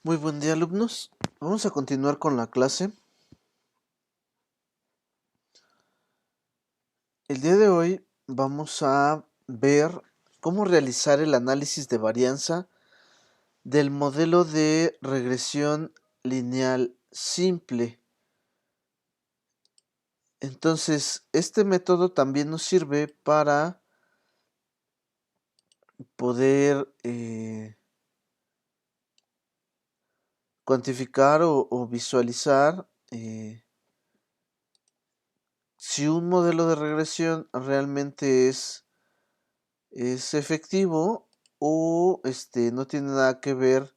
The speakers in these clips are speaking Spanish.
Muy buen día, alumnos. Vamos a continuar con la clase. El día de hoy vamos a ver cómo realizar el análisis de varianza del modelo de regresión lineal simple. Entonces, este método también nos sirve para poder cuantificar o visualizar si un modelo de regresión realmente es efectivo o no tiene nada que ver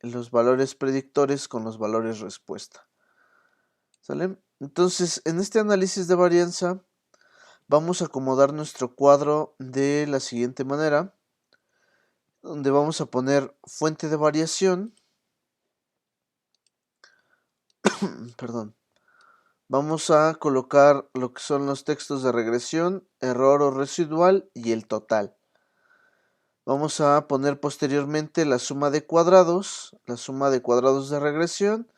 los valores predictores con los valores respuesta. ¿Sale? Entonces, en este análisis de varianza vamos a acomodar nuestro cuadro de la siguiente manera, donde vamos a poner fuente de variación, perdón, vamos a colocar lo que son los textos de regresión, error o residual y el total. Vamos a poner posteriormente la suma de cuadrados de regresión,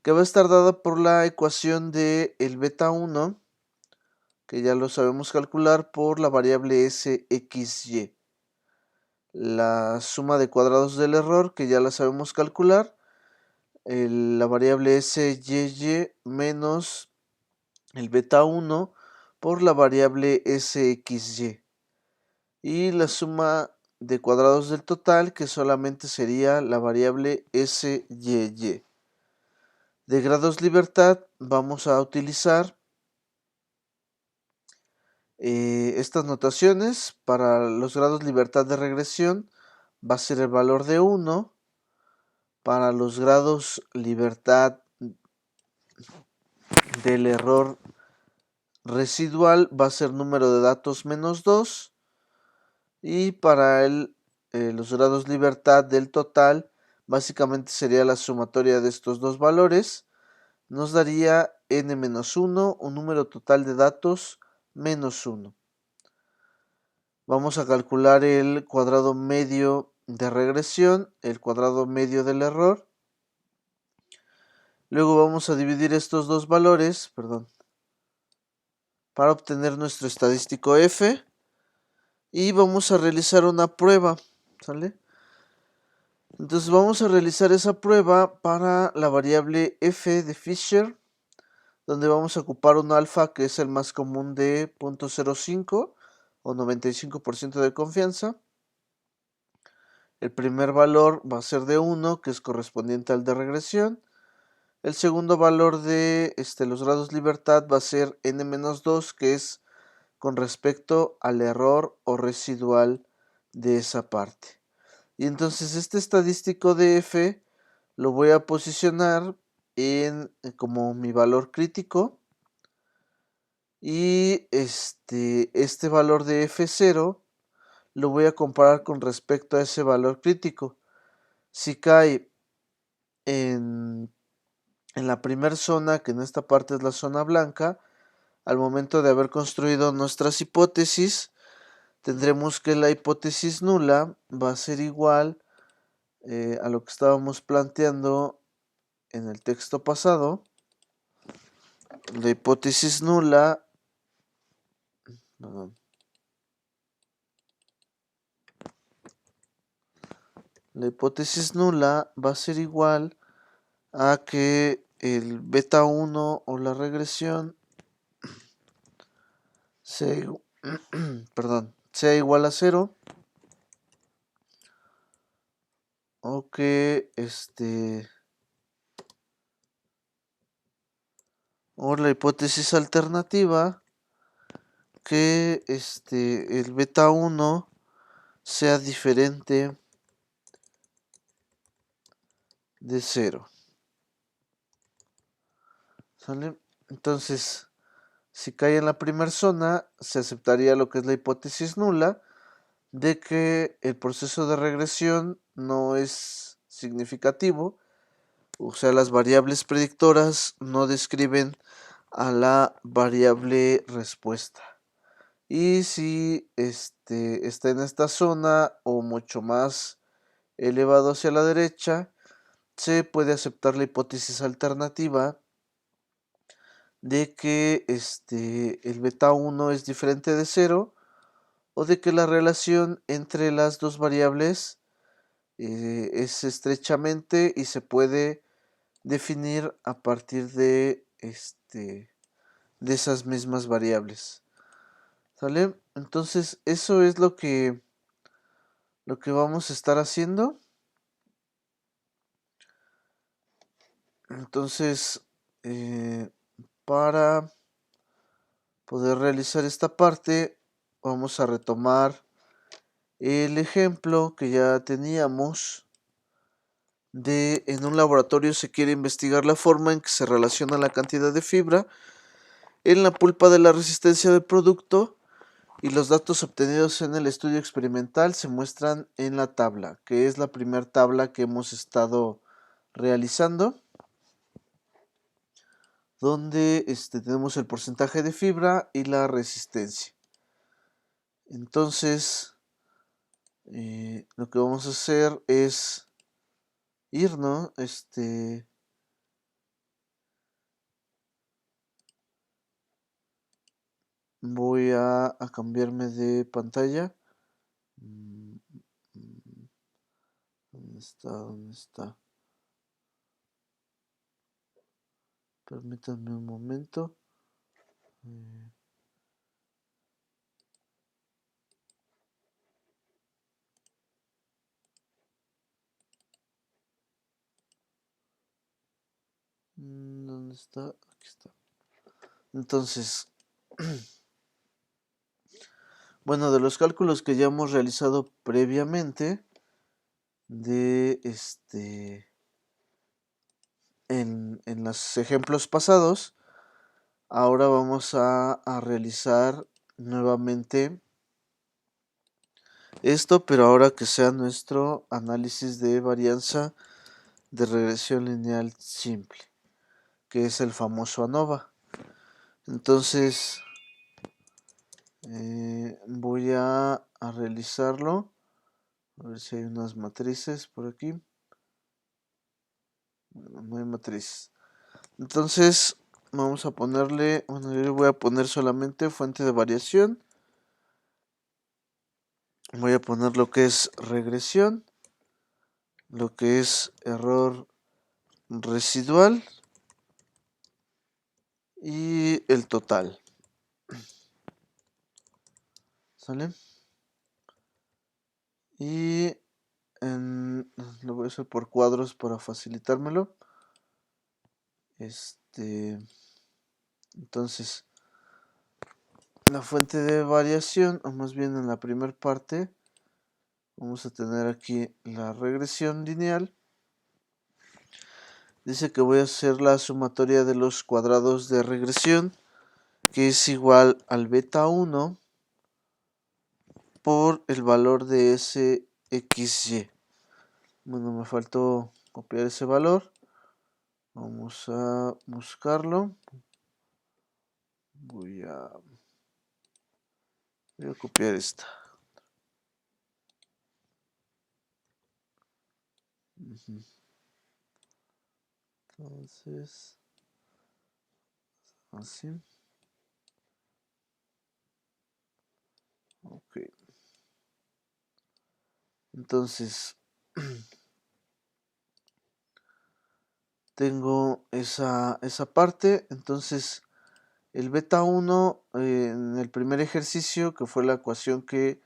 que va a estar dada por la ecuación de el beta 1, que ya lo sabemos calcular por la variable SXY. La suma de cuadrados del error, que ya la sabemos calcular, la variable SYY menos el beta 1 por la variable SXY. Y la suma de cuadrados del total, que solamente sería la variable SYY. De grados libertad vamos a utilizar estas notaciones. Para los grados libertad de regresión va a ser el valor de 1. Para los grados libertad del error residual va a ser número de datos menos 2. Y para los grados libertad del total, básicamente sería la sumatoria de estos dos valores. Nos daría n-1, un número total de datos menos 1. Vamos a calcular el cuadrado medio de regresión, el cuadrado medio del error. Luego vamos a dividir estos dos valores, para obtener nuestro estadístico f. Y vamos a realizar una prueba, ¿sale? Entonces vamos a realizar esa prueba para la variable f de Fisher, donde vamos a ocupar un alfa que es el más común de 0.05 o 95% de confianza. El primer valor va a ser de 1, que es correspondiente al de regresión. El segundo valor de los grados libertad va a ser n-2, que es con respecto al error o residual de esa parte. Y entonces este estadístico de f lo voy a posicionar como mi valor crítico. Y este valor de f0 lo voy a comparar con respecto a ese valor crítico. Si cae en la primera zona, que en esta parte es la zona blanca, al momento de haber construido nuestras hipótesis, tendremos que la hipótesis nula va a ser igual a lo que estábamos planteando en el texto pasado. La hipótesis nula, va a ser igual a que el beta 1 o la regresión sea, sea igual a 0, o que o la hipótesis alternativa, que el beta 1 sea diferente de 0. ¿Sale? Entonces, si cae en la primera zona, se aceptaría lo que es la hipótesis nula de que el proceso de regresión no es significativo, o sea, las variables predictoras no describen a la variable respuesta. Y si está en esta zona o mucho más elevado hacia la derecha, se puede aceptar la hipótesis alternativa de que el beta 1 es diferente de 0 o de que la relación entre las dos variables es estrechamente y se puede definir a partir de esas mismas variables. ¿Sale? Entonces eso es lo que vamos a estar haciendo. Entonces, para poder realizar esta parte, vamos a retomar el ejemplo que ya teníamos de en un laboratorio se quiere investigar la forma en que se relaciona la cantidad de fibra en la pulpa de la resistencia del producto y los datos obtenidos en el estudio experimental se muestran en la tabla, que es la primera tabla que hemos estado realizando, donde tenemos el porcentaje de fibra y la resistencia. Entonces, lo que vamos a hacer es irnos, voy a cambiarme de pantalla. ¿Dónde está? ¿Dónde está? Permítanme un momento. ¿Dónde está? Aquí está. Entonces, bueno, de los cálculos que ya hemos realizado previamente, de en los ejemplos pasados, ahora vamos a realizar nuevamente esto, pero ahora que sea nuestro análisis de varianza de regresión lineal simple, que es el famoso ANOVA. Entonces, voy a realizarlo. A ver si hay unas matrices por aquí. Bueno, no hay matrices. Entonces, vamos a ponerle, bueno, yo le voy a poner solamente fuente de variación. Voy a poner lo que es regresión, lo que es error residual y el total. ¿Sale? Y lo voy a hacer por cuadros para facilitármelo. Entonces, la fuente de variación, o más bien en la primera parte, vamos a tener aquí la regresión lineal. Dice que voy a hacer la sumatoria de los cuadrados de regresión, que es igual al beta 1 por el valor de SXY. Bueno, me faltó copiar ese valor. Vamos a buscarlo. Voy a copiar esta. Entonces, así. Ok. Entonces, tengo esa parte. Entonces, el beta 1 en el primer ejercicio, que fue la ecuación que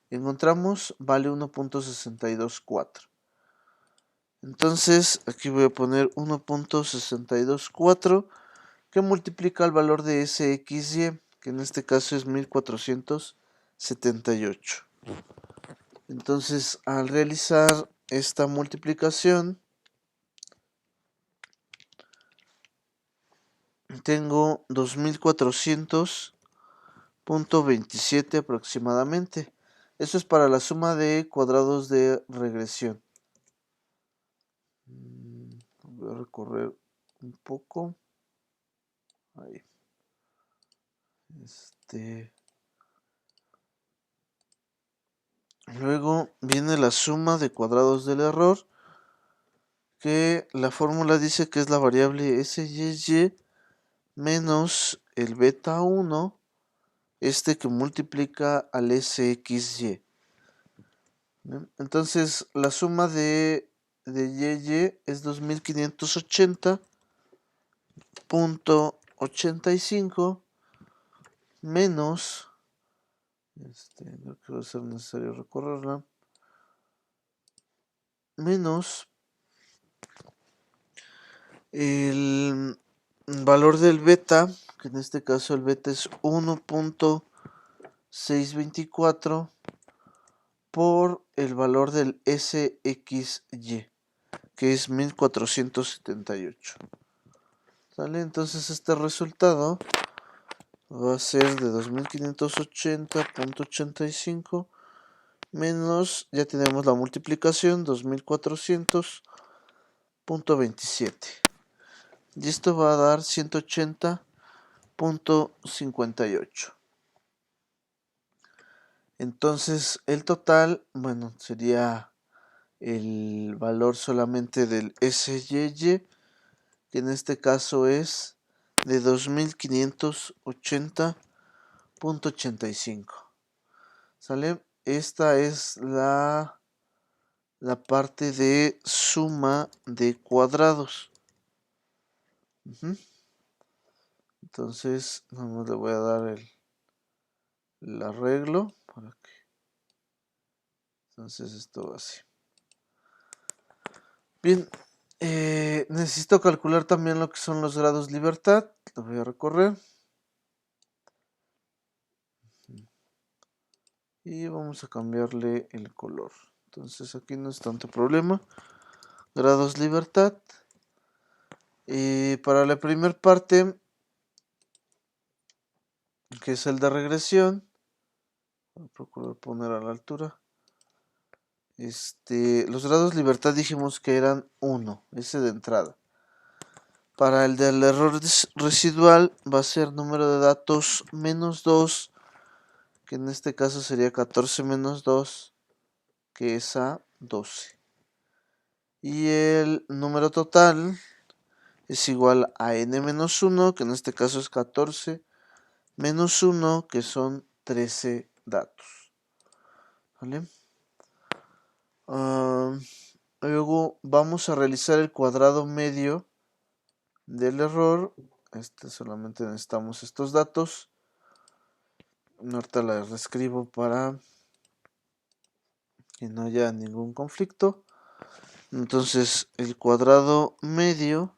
encontramos, vale 1.624. Entonces, aquí voy a poner 1.624 que multiplica el valor de SXY, que en este caso es 1478. Entonces, al realizar esta multiplicación, tengo 2400.27 aproximadamente. Eso es para la suma de cuadrados de regresión. Voy a recorrer un poco. Ahí. Luego viene la suma de cuadrados del error, que la fórmula dice que es la variable SYY menos el beta 1, que multiplica al SXY. ¿Bien? Entonces la suma de YY es 2580.85 menos, no creo que va a ser necesario recorrerla, menos el valor del beta, que en este caso el beta es 1.624 por el valor del SXY, que es 1478. ¿Sale? Entonces este resultado va a ser de 2580.85 menos, ya tenemos la multiplicación, 2400.27. Y esto va a dar 180.58. Entonces el total, bueno, sería el valor solamente del SYY, que en este caso es de 2580.85. ¿Sale? Esta es la parte de suma de cuadrados. Entonces, nada le voy a dar el arreglo para que. Entonces, esto va así. Bien, necesito calcular también lo que son los grados libertad. Lo voy a recorrer. Y vamos a cambiarle el color. Entonces, aquí no es tanto problema. Grados libertad. Para la primera parte, que es el de regresión, voy a procurar poner a la altura. Los grados libertad dijimos que eran 1, ese de entrada. Para el del error residual va a ser número de datos menos 2, que en este caso sería 14 menos 2, que es a 12. Y el número total es igual a n menos 1, que en este caso es 14, menos 1, que son 13 datos. ¿Vale? Luego vamos a realizar el cuadrado medio del error. Solamente necesitamos estos datos. Ahorita la reescribo para que no haya ningún conflicto. Entonces el cuadrado medio.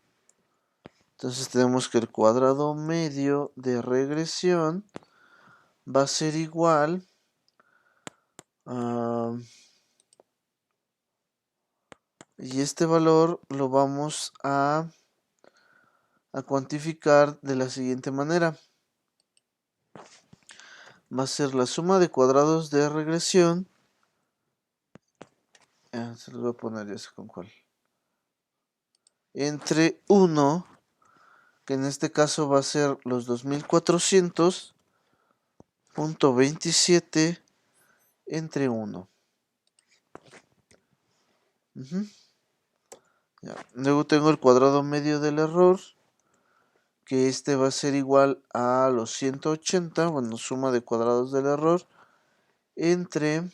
Entonces tenemos que el cuadrado medio de regresión va a ser igual a... Y este valor lo vamos a cuantificar de la siguiente manera. Va a ser la suma de cuadrados de regresión. Se los voy a poner ya sé con cuál. Entre 1, que en este caso va a ser los 2400.27 entre 1. Ya. Luego tengo el cuadrado medio del error, que va a ser igual a los 180, bueno, suma de cuadrados del error, entre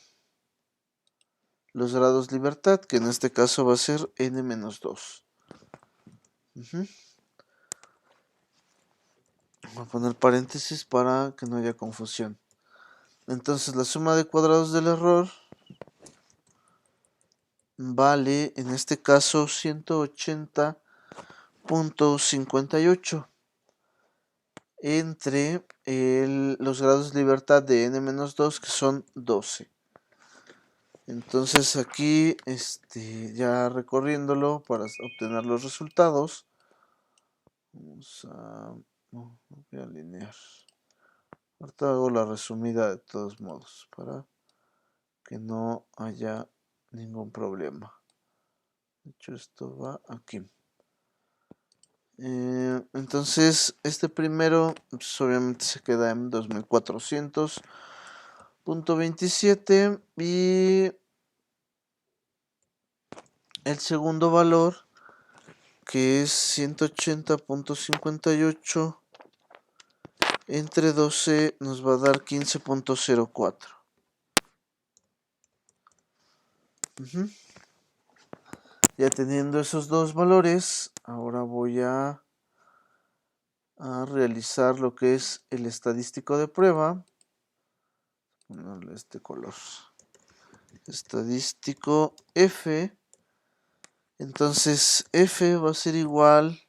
los grados libertad, que en este caso va a ser n-2. Voy a poner paréntesis para que no haya confusión. Entonces la suma de cuadrados del error vale en este caso 180.58 entre los grados de libertad de n-2, que son 12. Entonces aquí ya recorriéndolo para obtener los resultados, vamos a voy a alinear. Ahorita hago la resumida de todos modos para que no haya ningún problema. De hecho, esto va aquí. Entonces, primero, pues, obviamente se queda en 2400.27 .27 y el segundo valor, que es 180.58 entre 12, nos va a dar 15.04. Ya teniendo esos dos valores, ahora voy a realizar lo que es el estadístico de prueba. Ponerle este color. Estadístico F. Entonces F va a ser igual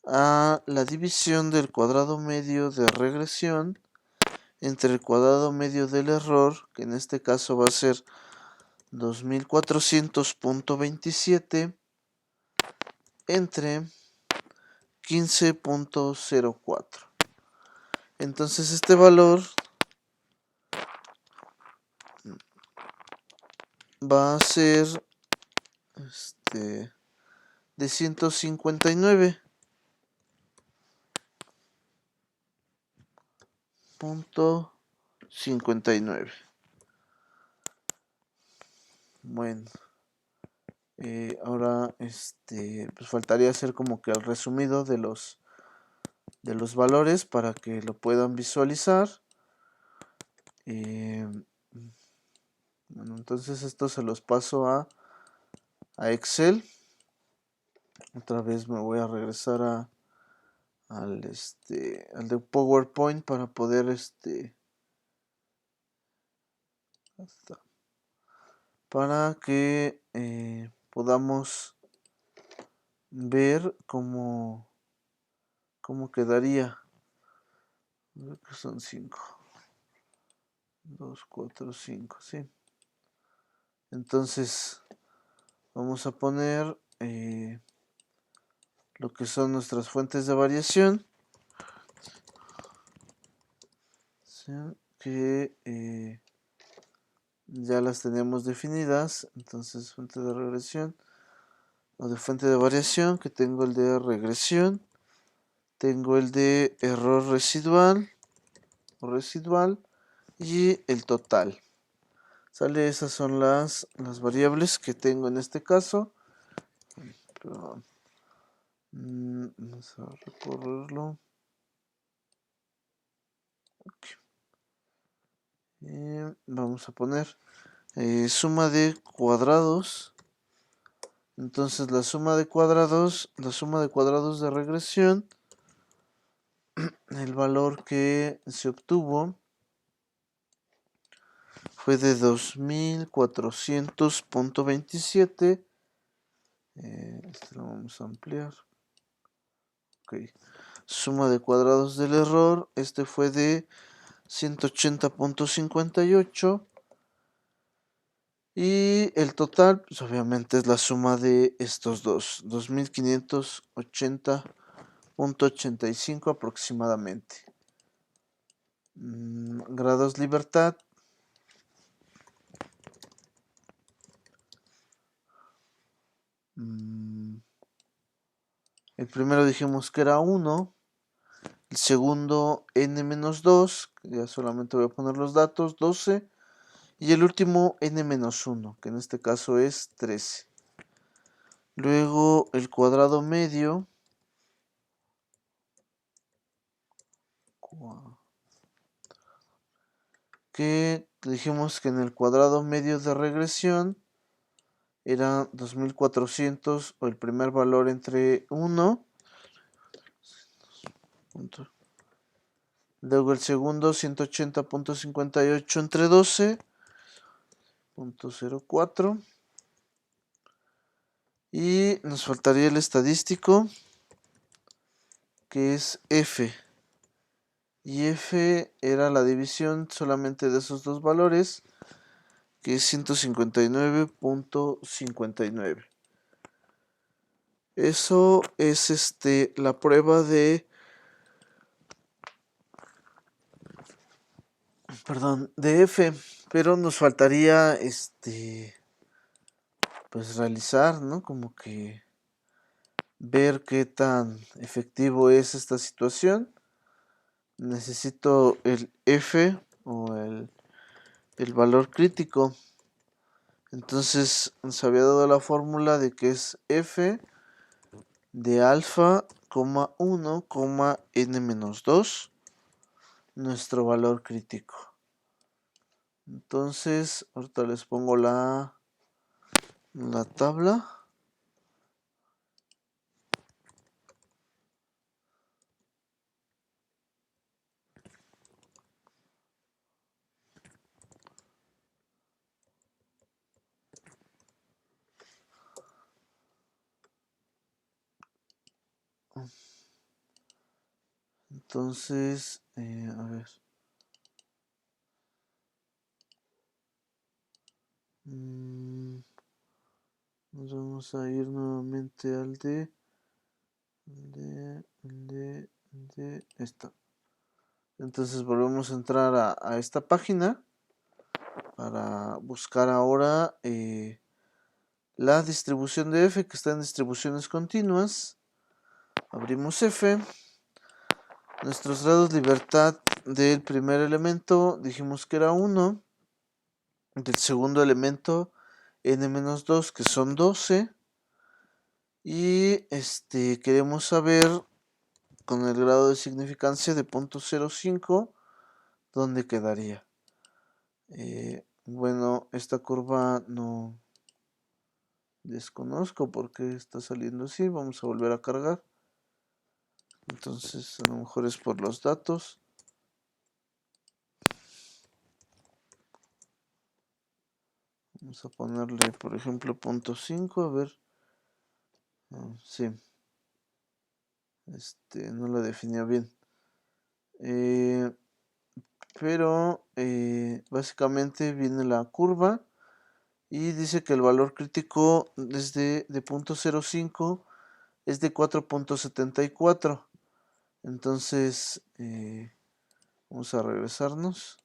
a la división del cuadrado medio de regresión entre el cuadrado medio del error, que en este caso va a ser 2400.27 entre 15.04. Entonces este valor va a ser de 159.59. Bueno, ahora pues faltaría hacer como que el resumido de los valores para que lo puedan visualizar. Bueno, entonces esto se los paso a Excel. Otra vez me voy a regresar al de PowerPoint para poder para que podamos ver cómo quedaría. Creo que son 5, 2, 4, 5, sí. Entonces vamos a poner lo que son nuestras fuentes de variación, ¿sí? Que ya las tenemos definidas. Entonces fuente de regresión o de fuente de variación, que tengo el de regresión, tengo el de error residual y el total. Sale, esas son las variables que tengo en este caso. Perdón. Vamos a recorrerlo. Okay. Vamos a poner suma de cuadrados. Entonces la suma de cuadrados de regresión, el valor que se obtuvo fue de 2400.27. Lo vamos a ampliar. Okay. Suma de cuadrados del error, fue de 180.58. Y el total, pues obviamente es la suma de estos dos, 2580.85 aproximadamente. Grados libertad. El primero dijimos que era 1. El segundo n-2, que ya solamente voy a poner los datos, 12. Y el último n-1, que en este caso es 13. Luego el cuadrado medio, que dijimos que en el cuadrado medio de regresión era 2400, o el primer valor entre 1. Luego el segundo 180.58 entre 12.04. Y nos faltaría el estadístico, que es F. Y F era la división solamente de esos dos valores, que es 159.59. Eso es la prueba de F, pero nos faltaría pues realizar, ¿no? Como que ver qué tan efectivo es esta situación. Necesito el F o el el valor crítico. Entonces nos había dado la fórmula de que es f de alfa, 1, n-2, nuestro valor crítico. Entonces, ahorita les pongo la tabla. Entonces, a ver. Nos vamos a ir nuevamente al de esta. Entonces volvemos a entrar a esta página para buscar ahora la distribución de f, que está en distribuciones continuas. Abrimos f. Nuestros grados de libertad del primer elemento dijimos que era 1. Del segundo elemento n-2, que son 12. Y queremos saber con el grado de significancia de 0.05 dónde quedaría. Bueno, esta curva no desconozco por qué está saliendo así. Vamos a volver a cargar. Entonces a lo mejor es por los datos. Vamos a ponerle, por ejemplo, 0.5, a ver. Sí. No lo definió bien. Pero básicamente viene la curva y dice que el valor crítico desde de 0.05 es de 4.74. Entonces vamos a regresarnos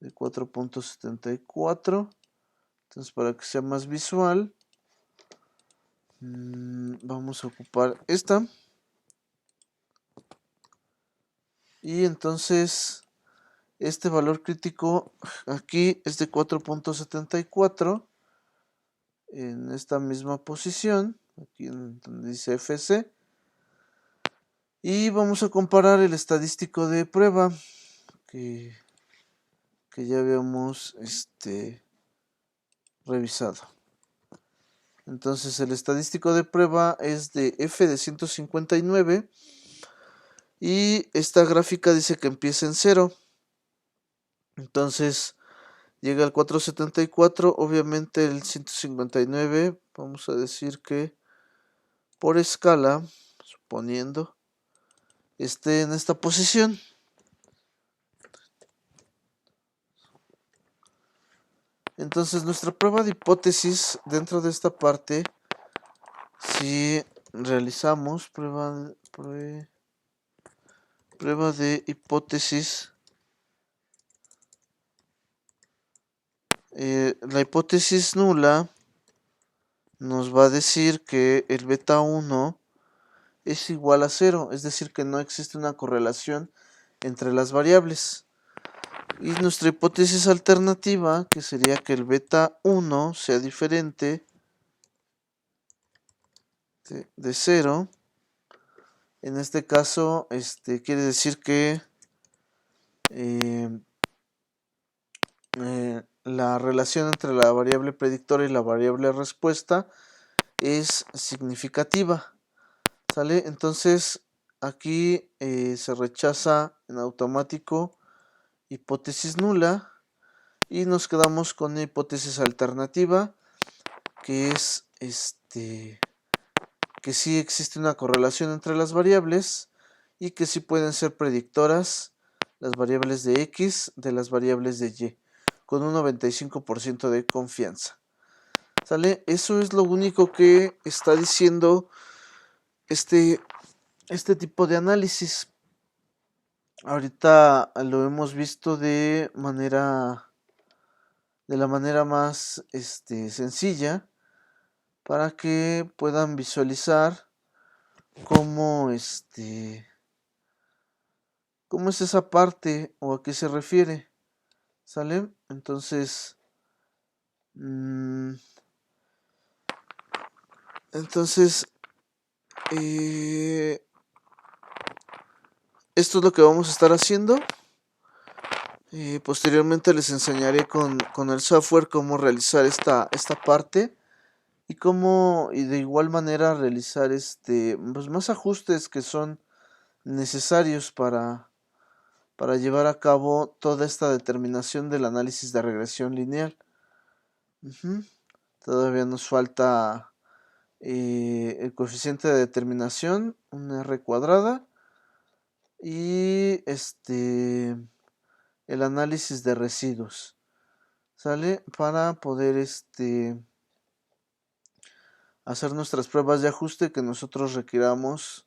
de 4.74. Entonces, para que sea más visual, vamos a ocupar esta. Y entonces este valor crítico aquí es de 4.74 en esta misma posición, aquí en donde dice FC. Y vamos a comparar el estadístico de prueba que ya habíamos revisado. Entonces el estadístico de prueba es de f de 159 y esta gráfica dice que empieza en 0. Entonces llega al 474, obviamente el 159, vamos a decir que por escala, suponiendo, esté en esta posición. Entonces nuestra prueba de hipótesis dentro de esta parte, si realizamos prueba de hipótesis, la hipótesis nula nos va a decir que el beta 1 es igual a 0, es decir que no existe una correlación entre las variables. Y nuestra hipótesis alternativa, que sería que el beta 1 sea diferente de 0, en este caso quiere decir que la relación entre la variable predictora y la variable respuesta es significativa, ¿sale? Entonces aquí se rechaza en automático hipótesis nula y nos quedamos con una hipótesis alternativa, que es que sí existe una correlación entre las variables y que sí pueden ser predictoras las variables de X de las variables de Y con un 95% de confianza. ¿Sale? Eso es lo único que está diciendo este tipo de análisis. Ahorita lo hemos visto de la manera más sencilla, para que puedan visualizar cómo cómo es esa parte o a qué se refiere. ¿Sale? Entonces, entonces, esto es lo que vamos a estar haciendo. Posteriormente les enseñaré con el software cómo realizar esta parte y cómo y de igual manera realizar pues más ajustes que son necesarios para llevar a cabo toda esta determinación del análisis de regresión lineal. Todavía nos falta el coeficiente de determinación, una R cuadrada, y el análisis de residuos, ¿sale? Para poder hacer nuestras pruebas de ajuste que nosotros requiramos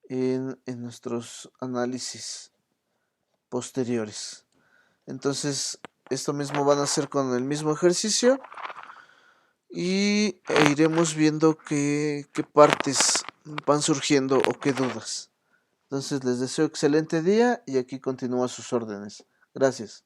en nuestros análisis posteriores. Entonces, esto mismo van a hacer con el mismo ejercicio y iremos viendo qué partes van surgiendo o qué dudas. Entonces les deseo excelente día y aquí continúo a sus órdenes. Gracias.